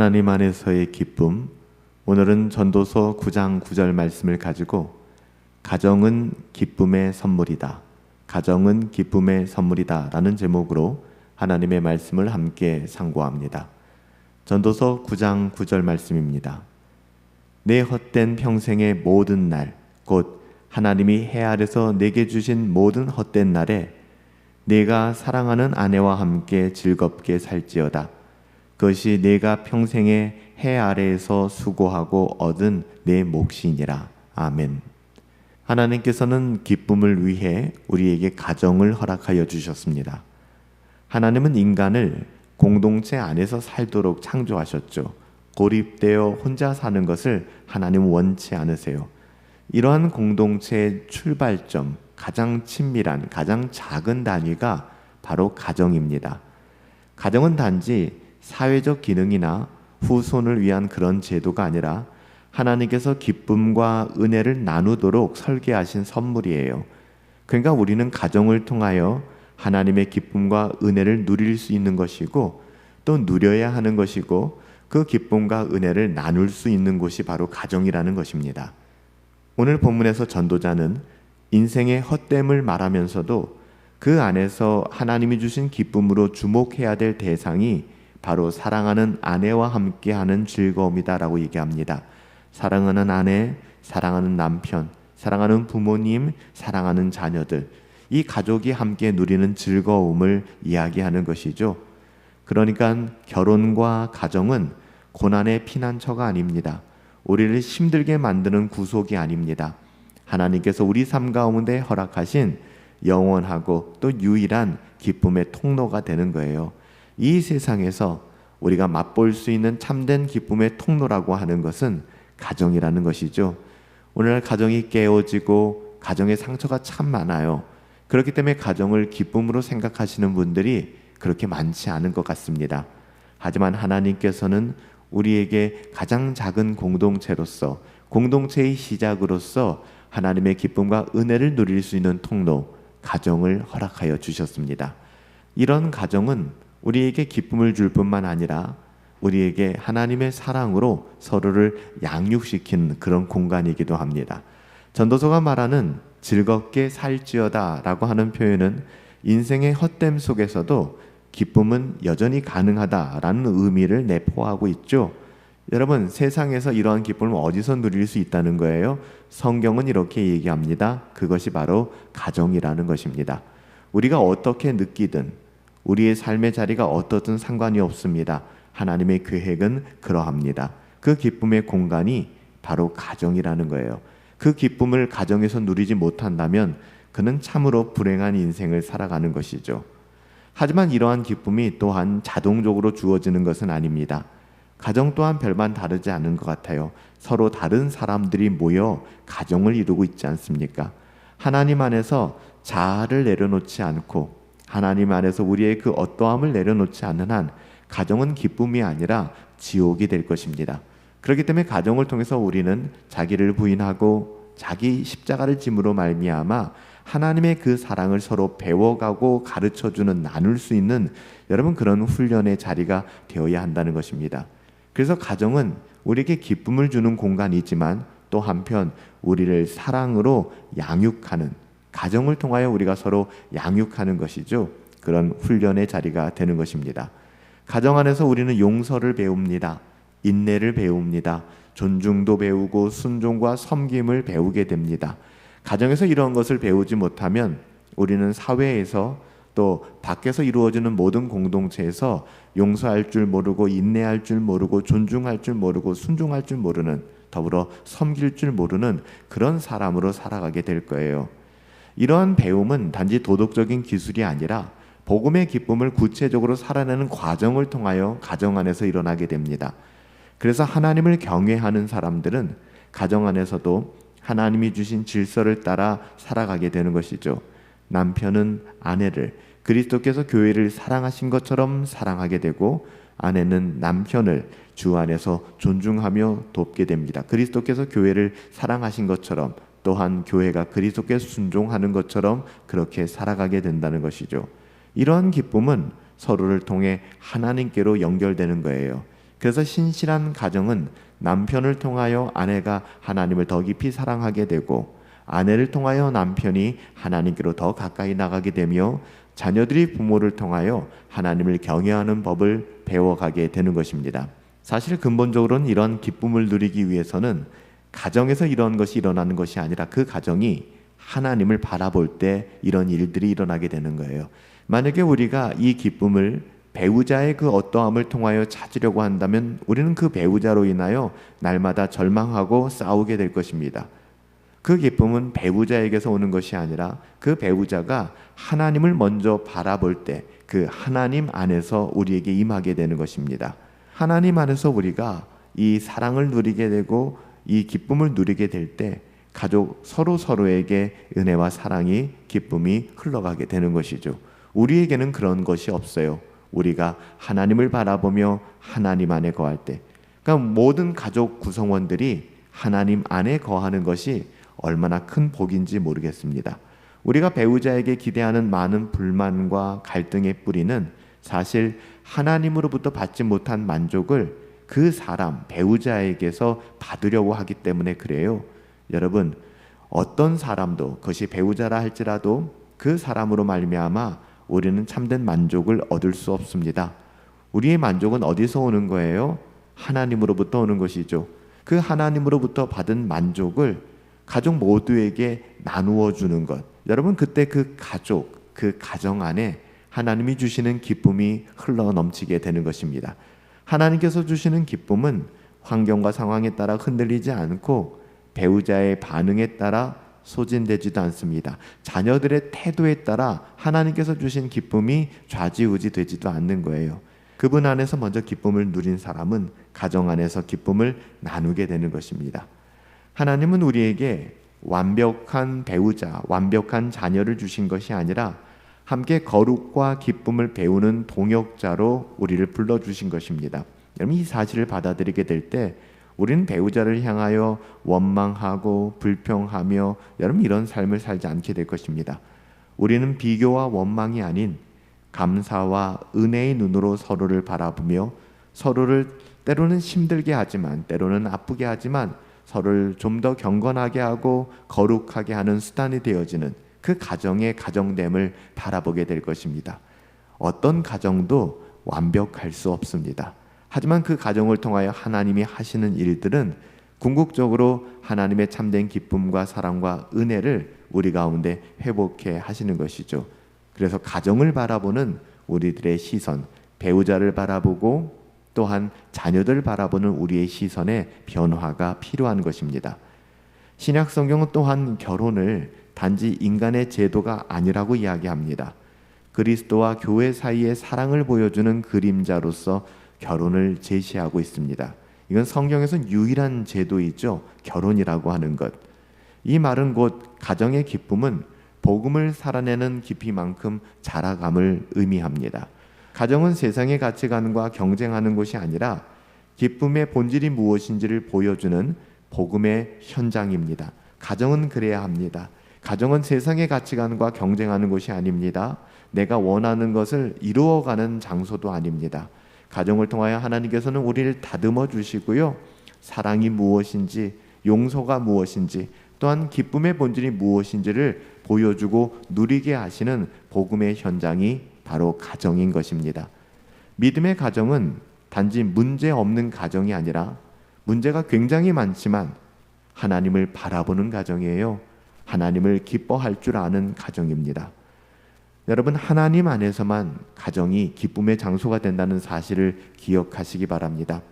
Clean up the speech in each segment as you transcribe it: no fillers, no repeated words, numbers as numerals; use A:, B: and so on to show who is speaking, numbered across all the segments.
A: 하나님 안에서의 기쁨. 오늘은 전도서 9장 9절 말씀을 가지고 가정은 기쁨의 선물이다, 가정은 기쁨의 선물이다 라는 제목으로 하나님의 말씀을 함께 상고합니다. 전도서 9장 9절 말씀입니다. 내 헛된 평생의 모든 날, 곧 하나님이 해 아래서 내게 주신 모든 헛된 날에 내가 사랑하는 아내와 함께 즐겁게 살지어다. 그것이 내가 평생에 해 아래에서 수고하고 얻은 내 몫이니라. 아멘. 하나님께서는 기쁨을 위해 우리에게 가정을 허락하여 주셨습니다. 하나님은 인간을 공동체 안에서 살도록 창조하셨죠. 고립되어 혼자 사는 것을 하나님은 원치 않으세요. 이러한 공동체의 출발점, 가장 친밀한, 가장 작은 단위가 바로 가정입니다. 가정은 단지 사회적 기능이나 후손을 위한 그런 제도가 아니라 하나님께서 기쁨과 은혜를 나누도록 설계하신 선물이에요. 그러니까 우리는 가정을 통하여 하나님의 기쁨과 은혜를 누릴 수 있는 것이고, 또 누려야 하는 것이고, 그 기쁨과 은혜를 나눌 수 있는 곳이 바로 가정이라는 것입니다. 오늘 본문에서 전도자는 인생의 헛됨을 말하면서도 그 안에서 하나님이 주신 기쁨으로 주목해야 될 대상이 바로 사랑하는 아내와 함께하는 즐거움이다라고 얘기합니다. 사랑하는 아내, 사랑하는 남편, 사랑하는 부모님, 사랑하는 자녀들, 이 가족이 함께 누리는 즐거움을 이야기하는 것이죠. 그러니까 결혼과 가정은 고난의 피난처가 아닙니다. 우리를 힘들게 만드는 구속이 아닙니다. 하나님께서 우리 삶 가운데 허락하신 영원하고 또 유일한 기쁨의 통로가 되는 거예요. 이 세상에서 우리가 맛볼 수 있는 참된 기쁨의 통로라고 하는 것은 가정이라는 것이죠. 오늘날 가정이 깨어지고 가정의 상처가 참 많아요. 그렇기 때문에 가정을 기쁨으로 생각하시는 분들이 그렇게 많지 않은 것 같습니다. 하지만 하나님께서는 우리에게 가장 작은 공동체로서, 공동체의 시작으로서 하나님의 기쁨과 은혜를 누릴 수 있는 통로, 가정을 허락하여 주셨습니다. 이런 가정은 우리에게 기쁨을 줄 뿐만 아니라 우리에게 하나님의 사랑으로 서로를 양육시키는 그런 공간이기도 합니다. 전도서가 말하는 즐겁게 살지어다 라고 하는 표현은 인생의 헛됨 속에서도 기쁨은 여전히 가능하다라는 의미를 내포하고 있죠. 여러분, 세상에서 이러한 기쁨을 어디서 누릴 수 있다는 거예요? 성경은 이렇게 얘기합니다. 그것이 바로 가정이라는 것입니다. 우리가 어떻게 느끼든 우리의 삶의 자리가 어떻든 상관이 없습니다. 하나님의 계획은 그러합니다. 그 기쁨의 공간이 바로 가정이라는 거예요. 그 기쁨을 가정에서 누리지 못한다면 그는 참으로 불행한 인생을 살아가는 것이죠. 하지만 이러한 기쁨이 또한 자동적으로 주어지는 것은 아닙니다. 가정 또한 별반 다르지 않은 것 같아요. 서로 다른 사람들이 모여 가정을 이루고 있지 않습니까? 하나님 안에서 자아를 내려놓지 않고 하나님 안에서 우리의 그 어떠함을 내려놓지 않는 한 가정은 기쁨이 아니라 지옥이 될 것입니다. 그렇기 때문에 가정을 통해서 우리는 자기를 부인하고 자기 십자가를 짐으로 말미암아 하나님의 그 사랑을 서로 배워가고 가르쳐주는, 나눌 수 있는 여러분 그런 훈련의 자리가 되어야 한다는 것입니다. 그래서 가정은 우리에게 기쁨을 주는 공간이지만 또 한편 우리를 사랑으로 양육하는, 가정을 통하여 우리가 서로 양육하는 것이죠. 그런 훈련의 자리가 되는 것입니다. 가정 안에서 우리는 용서를 배웁니다. 인내를 배웁니다. 존중도 배우고 순종과 섬김을 배우게 됩니다. 가정에서 이런 것을 배우지 못하면 우리는 사회에서 또 밖에서 이루어지는 모든 공동체에서 용서할 줄 모르고, 인내할 줄 모르고, 존중할 줄 모르고, 순종할 줄 모르는, 더불어 섬길 줄 모르는 그런 사람으로 살아가게 될 거예요. 이러한 배움은 단지 도덕적인 기술이 아니라 복음의 기쁨을 구체적으로 살아내는 과정을 통하여 가정 안에서 일어나게 됩니다. 그래서 하나님을 경외하는 사람들은 가정 안에서도 하나님이 주신 질서를 따라 살아가게 되는 것이죠. 남편은 아내를 그리스도께서 교회를 사랑하신 것처럼 사랑하게 되고, 아내는 남편을 주 안에서 존중하며 돕게 됩니다. 그리스도께서 교회를 사랑하신 것처럼 또한 교회가 그리스도께 순종하는 것처럼 그렇게 살아가게 된다는 것이죠. 이러한 기쁨은 서로를 통해 하나님께로 연결되는 거예요. 그래서 신실한 가정은 남편을 통하여 아내가 하나님을 더 깊이 사랑하게 되고, 아내를 통하여 남편이 하나님께로 더 가까이 나가게 되며, 자녀들이 부모를 통하여 하나님을 경외하는 법을 배워가게 되는 것입니다. 사실 근본적으로는 이런 기쁨을 누리기 위해서는 가정에서 이런 것이 일어나는 것이 아니라 그 가정이 하나님을 바라볼 때 이런 일들이 일어나게 되는 거예요. 만약에 우리가 이 기쁨을 배우자의 그 어떠함을 통하여 찾으려고 한다면 우리는 그 배우자로 인하여 날마다 절망하고 싸우게 될 것입니다. 그 기쁨은 배우자에게서 오는 것이 아니라 그 배우자가 하나님을 먼저 바라볼 때 그 하나님 안에서 우리에게 임하게 되는 것입니다. 하나님 안에서 우리가 이 사랑을 누리게 되고 이 기쁨을 누리게 될 때 가족 서로에게 은혜와 사랑이, 기쁨이 흘러가게 되는 것이죠. 우리에게는 그런 것이 없어요. 우리가 하나님을 바라보며 하나님 안에 거할 때, 그러니까 모든 가족 구성원들이 하나님 안에 거하는 것이 얼마나 큰 복인지 모르겠습니다. 우리가 배우자에게 기대하는 많은 불만과 갈등의 뿌리는 사실 하나님으로부터 받지 못한 만족을 그 사람, 배우자에게서 받으려고 하기 때문에 그래요. 여러분, 어떤 사람도, 그것이 배우자라 할지라도 그 사람으로 말미암아 우리는 참된 만족을 얻을 수 없습니다. 우리의 만족은 어디서 오는 거예요? 하나님으로부터 오는 것이죠. 그 하나님으로부터 받은 만족을 가족 모두에게 나누어 주는 것. 여러분, 그때 그 가족, 그 가정 안에 하나님이 주시는 기쁨이 흘러 넘치게 되는 것입니다. 하나님께서 주시는 기쁨은 환경과 상황에 따라 흔들리지 않고 배우자의 반응에 따라 소진되지도 않습니다. 자녀들의 태도에 따라 하나님께서 주신 기쁨이 좌지우지 되지도 않는 거예요. 그분 안에서 먼저 기쁨을 누린 사람은 가정 안에서 기쁨을 나누게 되는 것입니다. 하나님은 우리에게 완벽한 배우자, 완벽한 자녀를 주신 것이 아니라 함께 거룩과 기쁨을 배우는 동역자로 우리를 불러주신 것입니다. 여러분, 이 사실을 받아들이게 될 때 우리는 배우자를 향하여 원망하고 불평하며 여러분 이런 삶을 살지 않게 될 것입니다. 우리는 비교와 원망이 아닌 감사와 은혜의 눈으로 서로를 바라보며 서로를 때로는 힘들게 하지만 때로는 아프게 하지만 서로를 좀 더 경건하게 하고 거룩하게 하는 수단이 되어지는 그 가정의 가정됨을 바라보게 될 것입니다. 어떤 가정도 완벽할 수 없습니다. 하지만 그 가정을 통하여 하나님이 하시는 일들은 궁극적으로 하나님의 참된 기쁨과 사랑과 은혜를 우리 가운데 회복해 하시는 것이죠. 그래서 가정을 바라보는 우리들의 시선, 배우자를 바라보고 또한 자녀들을 바라보는 우리의 시선에 변화가 필요한 것입니다. 신약 성경은 또한 결혼을 단지 인간의 제도가 아니라고 이야기합니다. 그리스도와 교회 사이의 사랑을 보여주는 그림자로서 결혼을 제시하고 있습니다. 이건 성경에서 유일한 제도이죠. 결혼이라고 하는 것. 이 말은 곧 가정의 기쁨은 복음을 살아내는 깊이만큼 자라감을 의미합니다. 가정은 세상의 가치관과 경쟁하는 곳이 아니라 기쁨의 본질이 무엇인지를 보여주는 복음의 현장입니다. 가정은 그래야 합니다. 가정은 세상의 가치관과 경쟁하는 곳이 아닙니다. 내가 원하는 것을 이루어가는 장소도 아닙니다. 가정을 통하여 하나님께서는 우리를 다듬어 주시고요. 사랑이 무엇인지, 용서가 무엇인지, 또한 기쁨의 본질이 무엇인지를 보여주고 누리게 하시는 복음의 현장이 바로 가정인 것입니다. 믿음의 가정은 단지 문제 없는 가정이 아니라 문제가 굉장히 많지만 하나님을 바라보는 가정이에요. 하나님을 기뻐할 줄 아는 가정입니다. 여러분, 하나님 안에서만 가정이 기쁨의 장소가 된다는 사실을 기억하시기 바랍니다.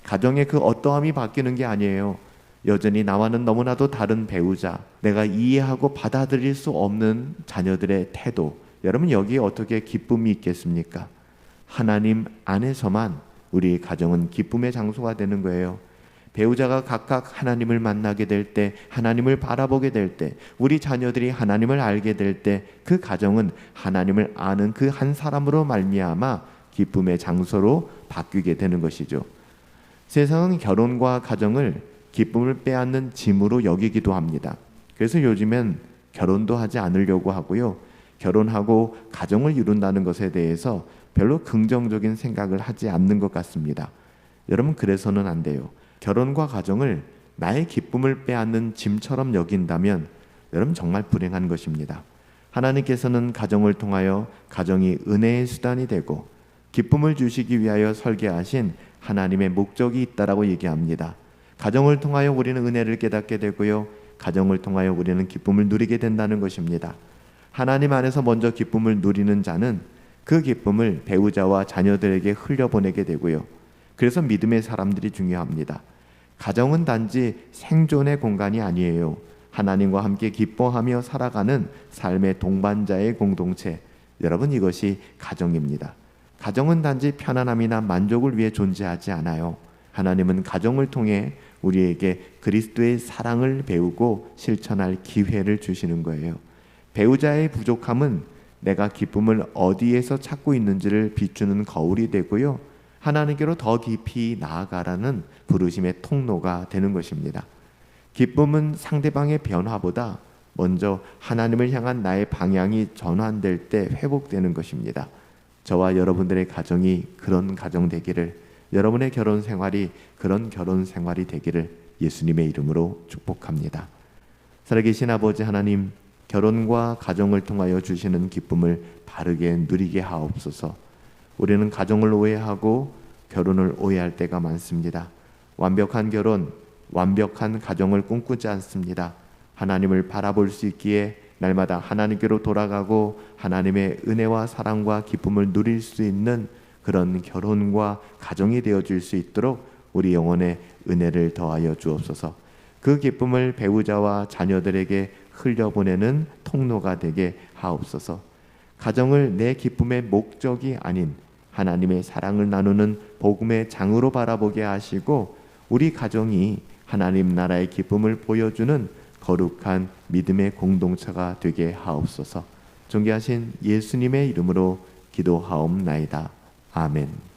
A: 가정의 그 어떠함이 바뀌는 게 아니에요. 여전히 나와는 너무나도 다른 배우자, 내가 이해하고 받아들일 수 없는 자녀들의 태도, 여러분 여기에 어떻게 기쁨이 있겠습니까? 하나님 안에서만 우리 가정은 기쁨의 장소가 되는 거예요. 배우자가 각각 하나님을 만나게 될 때, 하나님을 바라보게 될 때, 우리 자녀들이 하나님을 알게 될 때 그 가정은 하나님을 아는 그 한 사람으로 말미암아 기쁨의 장소로 바뀌게 되는 것이죠. 세상은 결혼과 가정을 기쁨을 빼앗는 짐으로 여기기도 합니다. 그래서 요즘엔 결혼도 하지 않으려고 하고요. 결혼하고 가정을 이룬다는 것에 대해서 별로 긍정적인 생각을 하지 않는 것 같습니다. 여러분, 그래서는 안 돼요. 결혼과 가정을 나의 기쁨을 빼앗는 짐처럼 여긴다면 여러분 정말 불행한 것입니다. 하나님께서는 가정을 통하여 가정이 은혜의 수단이 되고 기쁨을 주시기 위하여 설계하신 하나님의 목적이 있다라고 얘기합니다. 가정을 통하여 우리는 은혜를 깨닫게 되고요, 가정을 통하여 우리는 기쁨을 누리게 된다는 것입니다. 하나님 안에서 먼저 기쁨을 누리는 자는 그 기쁨을 배우자와 자녀들에게 흘려보내게 되고요, 그래서 믿음의 사람들이 중요합니다. 가정은 단지 생존의 공간이 아니에요. 하나님과 함께 기뻐하며 살아가는 삶의 동반자의 공동체, 여러분, 이것이 가정입니다. 가정은 단지 편안함이나 만족을 위해 존재하지 않아요. 하나님은 가정을 통해 우리에게 그리스도의 사랑을 배우고 실천할 기회를 주시는 거예요. 배우자의 부족함은 내가 기쁨을 어디에서 찾고 있는지를 비추는 거울이 되고요, 하나님께로 더 깊이 나아가라는 부르심의 통로가 되는 것입니다. 기쁨은 상대방의 변화보다 먼저 하나님을 향한 나의 방향이 전환될 때 회복되는 것입니다. 저와 여러분들의 가정이 그런 가정 되기를, 여러분의 결혼 생활이 그런 결혼 생활이 되기를 예수님의 이름으로 축복합니다. 살아계신 아버지 하나님, 결혼과 가정을 통하여 주시는 기쁨을 바르게 누리게 하옵소서. 우리는 가정을 오해하고 결혼을 오해할 때가 많습니다. 완벽한 결혼, 완벽한 가정을 꿈꾸지 않습니다. 하나님을 바라볼 수 있기에 날마다 하나님께로 돌아가고 하나님의 은혜와 사랑과 기쁨을 누릴 수 있는 그런 결혼과 가정이 되어줄 수 있도록 우리 영혼에 은혜를 더하여 주옵소서. 그 기쁨을 배우자와 자녀들에게 흘려보내는 통로가 되게 하옵소서. 가정을 내 기쁨의 목적이 아닌 하나님의 사랑을 나누는 복음의 장으로 바라보게 하시고, 우리 가정이 하나님 나라의 기쁨을 보여주는 거룩한 믿음의 공동체가 되게 하옵소서. 존귀하신 예수님의 이름으로 기도하옵나이다. 아멘.